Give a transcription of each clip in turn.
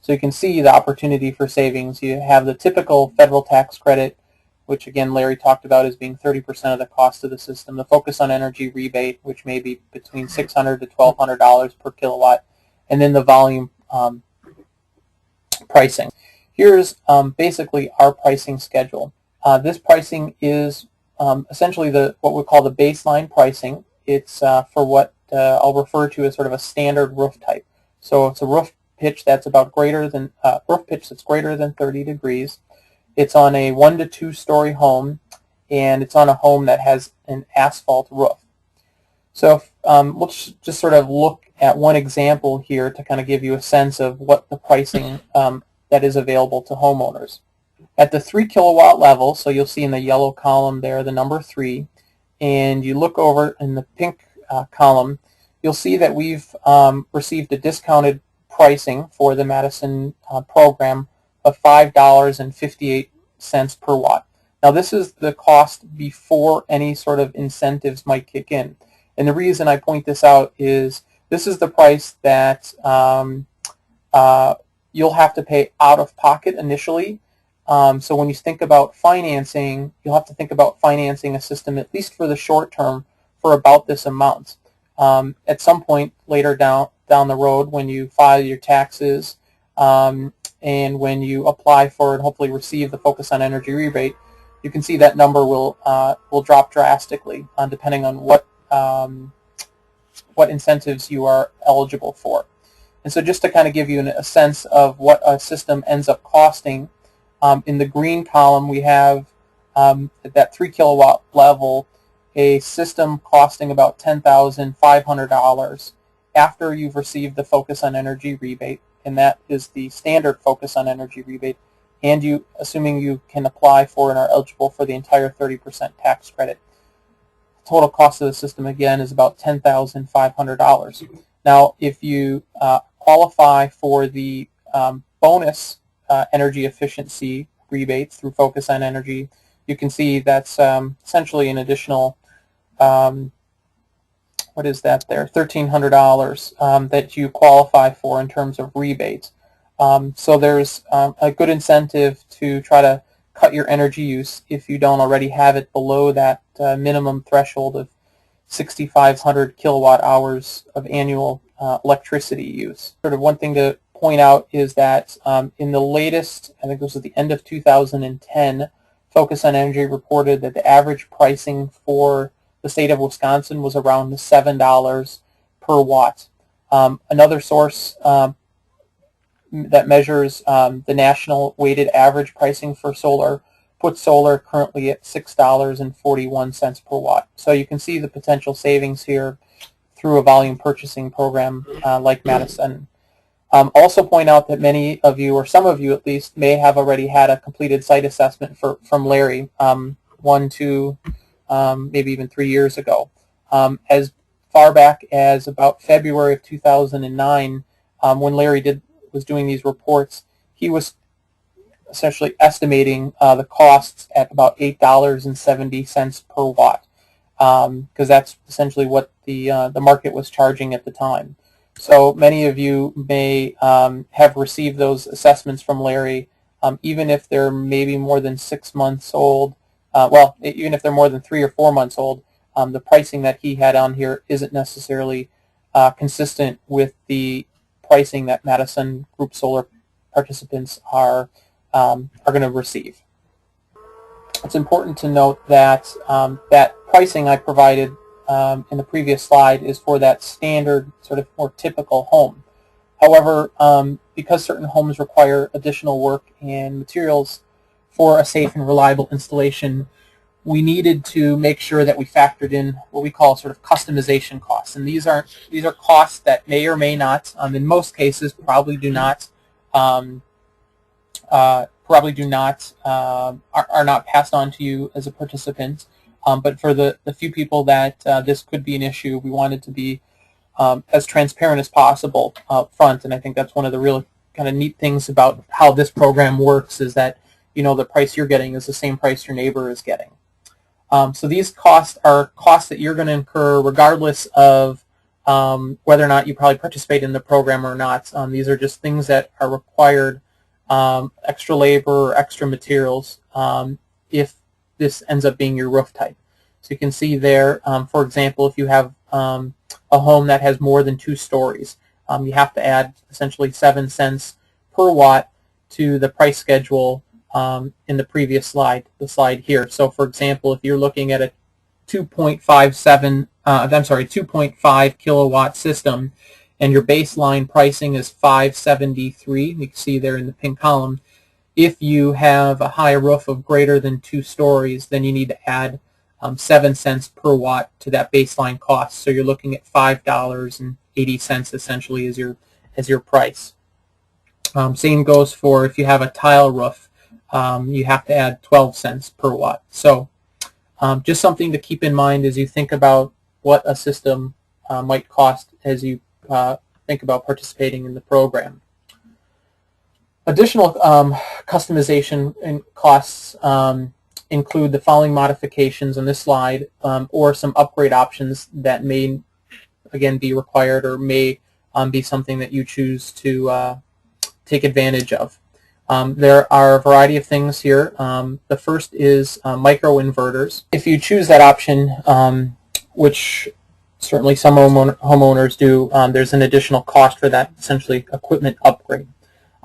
So you can see the opportunity for savings. You have the typical federal tax credit, which again Larry talked about as being 30% of the cost of the system. The focus on energy rebate, which may be between $600 to $1,200 per kilowatt, and then the volume pricing. Here's basically our pricing schedule. This pricing is essentially what we call the baseline pricing. It's for what I'll refer to as sort of a standard roof type. So it's a roof pitch that's greater than 30 degrees. It's on a 1 to 2 story home, and it's on a home that has an asphalt roof. So let's just sort of look at one example here to kind of give you a sense of what the pricing that is available to homeowners. At the 3 kilowatt level, so you'll see in the yellow column there the number 3, and you look over in the pink column, you'll see that we've received a discounted pricing for the MadiSUN program of $5.58 per watt. Now this is the cost before any sort of incentives might kick in. And the reason I point this out is this is the price that you'll have to pay out of pocket initially. So when you think about financing, you'll have to think about financing a system, at least for the short term, for about this amount. At some point later down the road, when you file your taxes and when you apply for and hopefully receive the Focus on Energy rebate, you can see that number will drop drastically depending on what incentives you are eligible for. And so just to kind of give you a sense of what a system ends up costing, in the green column we have at that 3 kilowatt level a system costing about $10,500 after you've received the Focus on Energy rebate, and that is the standard Focus on Energy rebate, and you, assuming you can apply for and are eligible for the entire 30% tax credit. The total cost of the system again is about $10,500. Now if you qualify for the bonus energy efficiency rebates through Focus on Energy, you can see that's essentially an additional, what is that there, $1,300 that you qualify for in terms of rebates. So there's a good incentive to try to cut your energy use if you don't already have it below that minimum threshold of 6,500 kilowatt hours of annual electricity use. Sort of one thing to point out is that in the latest, I think this was the end of 2010, Focus on Energy reported that the average pricing for the state of Wisconsin was around $7 per watt. Another source that measures the national weighted average pricing for solar puts solar currently at $6.41 per watt. So you can see the potential savings here through a volume purchasing program like MadiSUN. Also point out that many of you, or some of you at least, may have already had a completed site assessment from Larry 1, 2, maybe even 3 years ago. As far back as about February of 2009, when Larry was doing these reports, he was essentially estimating the costs at about $8.70 per watt, because that's essentially what the market was charging at the time. So many of you may have received those assessments from Larry, even if they're maybe more than 6 months old. Well, even if they're more than 3 or 4 months old, the pricing that he had on here isn't necessarily consistent with the pricing that MadiSUN Group Solar participants are going to receive. It's important to note that that pricing I provided in the previous slide is for that standard, sort of more typical home. However, because certain homes require additional work and materials for a safe and reliable installation, we needed to make sure that we factored in what we call sort of customization costs. And these are costs that may or may not, in most cases, probably do not are not passed on to you as a participant. But for the few people that this could be an issue, we wanted to be as transparent as possible up front. And I think that's one of the real kind of neat things about how this program works, is that the price you're getting is the same price your neighbor is getting. So these costs are costs that you're going to incur regardless of whether or not you probably participate in the program or not. These are just things that are required, extra labor or extra materials, if this ends up being your roof type. So you can see there, for example, if you have a home that has more than 2 stories, you have to add essentially 7 cents per watt to the price schedule in the previous slide, the slide here. So for example, if you're looking at a 2.5 kilowatt system and your baseline pricing is $5.73, you can see there in the pink column, if you have a high roof of greater than 2 stories, then you need to add 7 cents per watt to that baseline cost. So you're looking at $5.80 essentially as your price. Same goes for if you have a tile roof, you have to add 12 cents per watt. So just something to keep in mind as you think about what a system might cost as you think about participating in the program. Additional customization and costs include the following modifications on this slide, or some upgrade options that may, again, be required or may be something that you choose to take advantage of. There are a variety of things here. The first is microinverters. If you choose that option, which certainly some homeowners do, there's an additional cost for that, essentially equipment upgrade.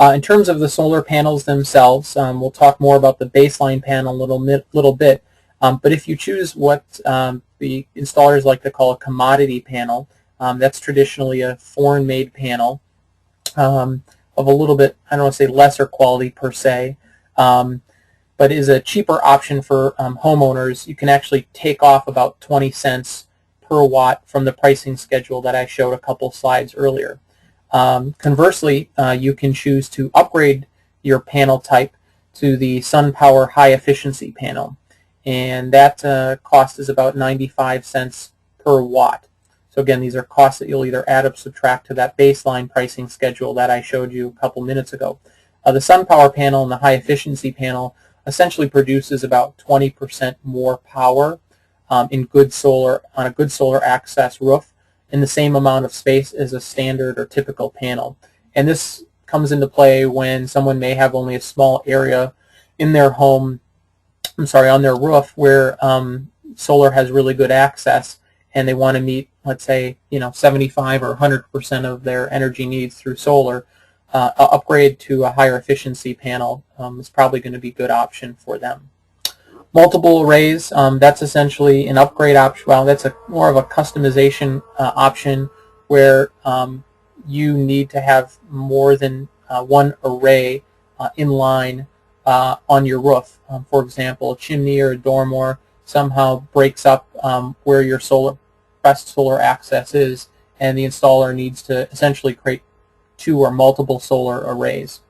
In terms of the solar panels themselves, we'll talk more about the baseline panel a little bit, but if you choose what the installers like to call a commodity panel, that's traditionally a foreign-made panel of a little bit, I don't want to say lesser quality per se, but is a cheaper option for homeowners. You can actually take off about 20 cents per watt from the pricing schedule that I showed a couple slides earlier. Conversely, you can choose to upgrade your panel type to the SunPower High Efficiency panel, and that cost is about 95 cents per watt. So again, these are costs that you'll either add or subtract to that baseline pricing schedule that I showed you a couple minutes ago. The SunPower panel and the High Efficiency panel essentially produces about 20% more power on a good solar access roof in the same amount of space as a standard or typical panel. And this comes into play when someone may have only a small area in their home, on their roof where solar has really good access, and they want to meet, let's say, 75 or 100% of their energy needs through solar. Upgrade to a higher efficiency panel is probably going to be a good option for them. Multiple arrays, that's essentially an upgrade option. Well, that's more of a customization option where you need to have more than one array in line on your roof. For example, a chimney or a dormer somehow breaks up where your best solar access is, and the installer needs to essentially create 2 or multiple solar arrays.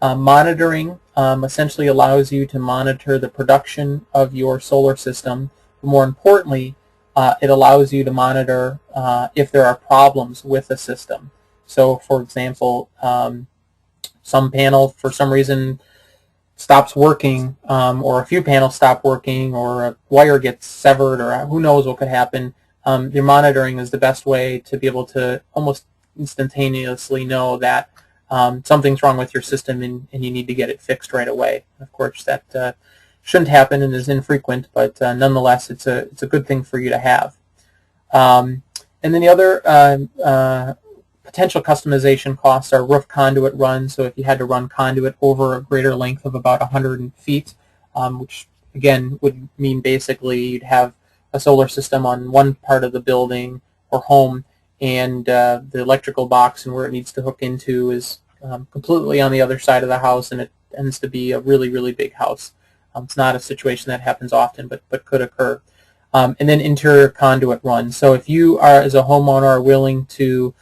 Monitoring essentially allows you to monitor the production of your solar system. But more importantly, it allows you to monitor if there are problems with the system. So, for example, some panel for some reason stops working, or a few panels stop working, or a wire gets severed, or who knows what could happen. Your monitoring is the best way to be able to almost instantaneously know that something's wrong with your system and you need to get it fixed right away. Of course, that shouldn't happen and is infrequent, but nonetheless, it's a good thing for you to have. And then the other potential customization costs are roof conduit runs. So if you had to run conduit over a greater length of about 100 feet, which again would mean basically you'd have a solar system on one part of the building or home, and the electrical box and where it needs to hook into is completely on the other side of the house, and it tends to be a really, really big house. It's not a situation that happens often, but could occur. And then interior conduit runs. So if you are, as a homeowner, are willing to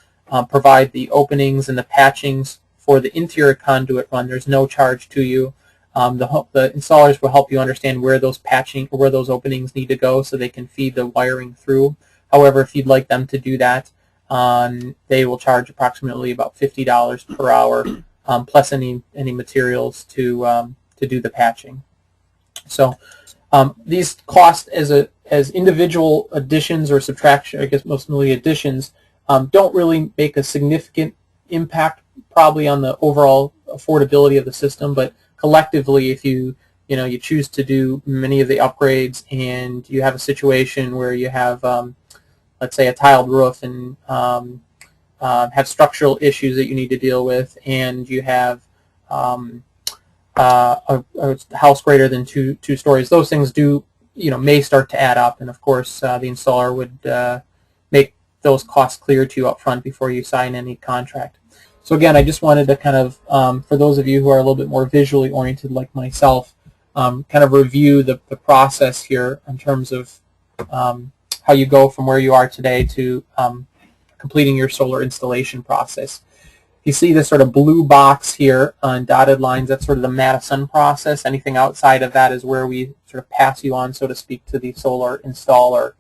provide the openings and the patchings for the interior conduit run, there's no charge to you. The installers will help you understand where those patching or where those openings need to go so they can feed the wiring through. However, if you'd like them to do that, they will charge approximately about $50 per hour, plus any materials to do the patching. So these cost as individual additions or subtraction, I guess mostly additions, don't really make a significant impact probably on the overall affordability of the system, but collectively, if you choose to do many of the upgrades and you have a situation where you have let's say a tiled roof and have structural issues that you need to deal with, and you have a house greater than two stories, those things do may start to add up, and of course the installer would make those costs clear to you up front before you sign any contract. So again, I just wanted to kind of, for those of you who are a little bit more visually oriented like myself, kind of review the process here in terms of how you go from where you are today to completing your solar installation process. You see this sort of blue box here on dotted lines, that's sort of the MadiSUN process. Anything outside of that is where we sort of pass you on, so to speak, to the solar installer.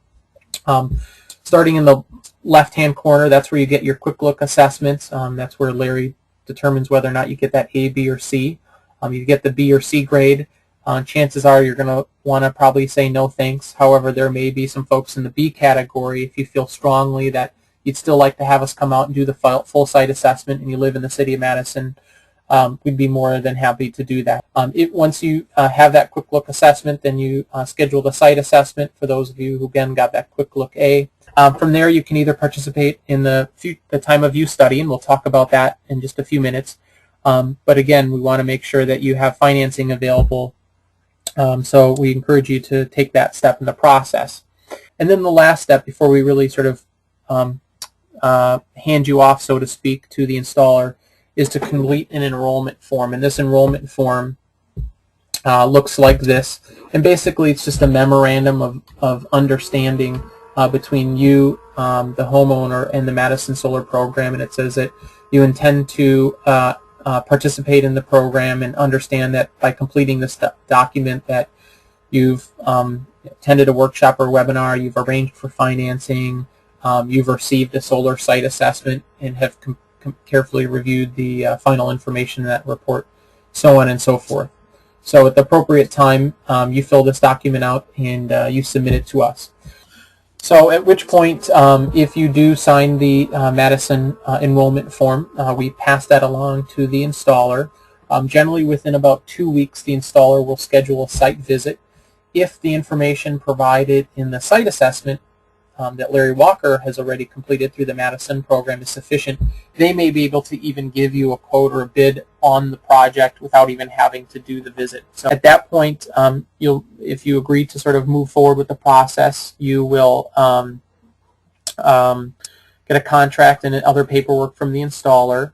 Starting in the left-hand corner, that's where you get your quick look assessments. That's where Larry determines whether or not you get that A, B, or C. You get the B or C grade. Chances are you're going to want to probably say no thanks. However, there may be some folks in the B category if you feel strongly that you'd still like to have us come out and do the full site assessment and you live in the city of Madison. We'd be more than happy to do that. Once you have that quick look assessment, then you schedule the site assessment for those of you who again got that quick look A. From there, you can either participate in the time of use study, and we'll talk about that in just a few minutes. But again, we want to make sure that you have financing available, so we encourage you to take that step in the process. And then the last step before we really sort of hand you off, so to speak, to the installer is to complete an enrollment form. And this enrollment form looks like this. And basically, it's just a memorandum of understanding between you, the homeowner, and the MadiSUN Solar Program. And it says that you intend to participate in the program and understand that by completing this document that you've attended a workshop or webinar, you've arranged for financing, you've received a solar site assessment and have carefully reviewed the final information in that report, so on and so forth. So at the appropriate time, you fill this document out and you submit it to us. So at which point, if you do sign the MadiSUN enrollment form, we pass that along to the installer. Generally within about 2 weeks, the installer will schedule a site visit. If the information provided in the site assessment that Larry Walker has already completed through the MadiSUN program is sufficient, they may be able to even give you a quote or a bid on the project without even having to do the visit. So at that point, if you agree to sort of move forward with the process, you will get a contract and other paperwork from the installer.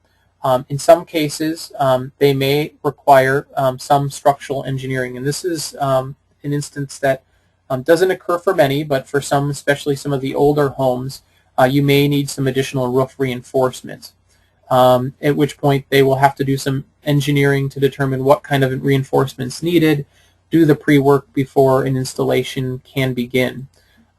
In some cases, they may require some structural engineering, and this is an instance that doesn't occur for many, but for some, especially some of the older homes, you may need some additional roof reinforcement, at which point they will have to do some engineering to determine what kind of reinforcements needed, do the pre-work before an installation can begin.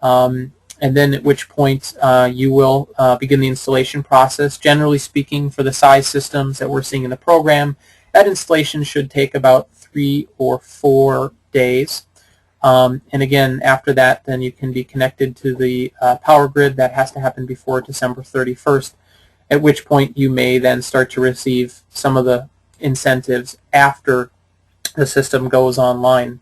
And then at which point you will begin the installation process. Generally speaking, for the size systems that we're seeing in the program, that installation should take about 3 or 4 days. And again, after that, then you can be connected to the power grid. That has to happen before December 31st, at which point you may then start to receive some of the incentives after the system goes online.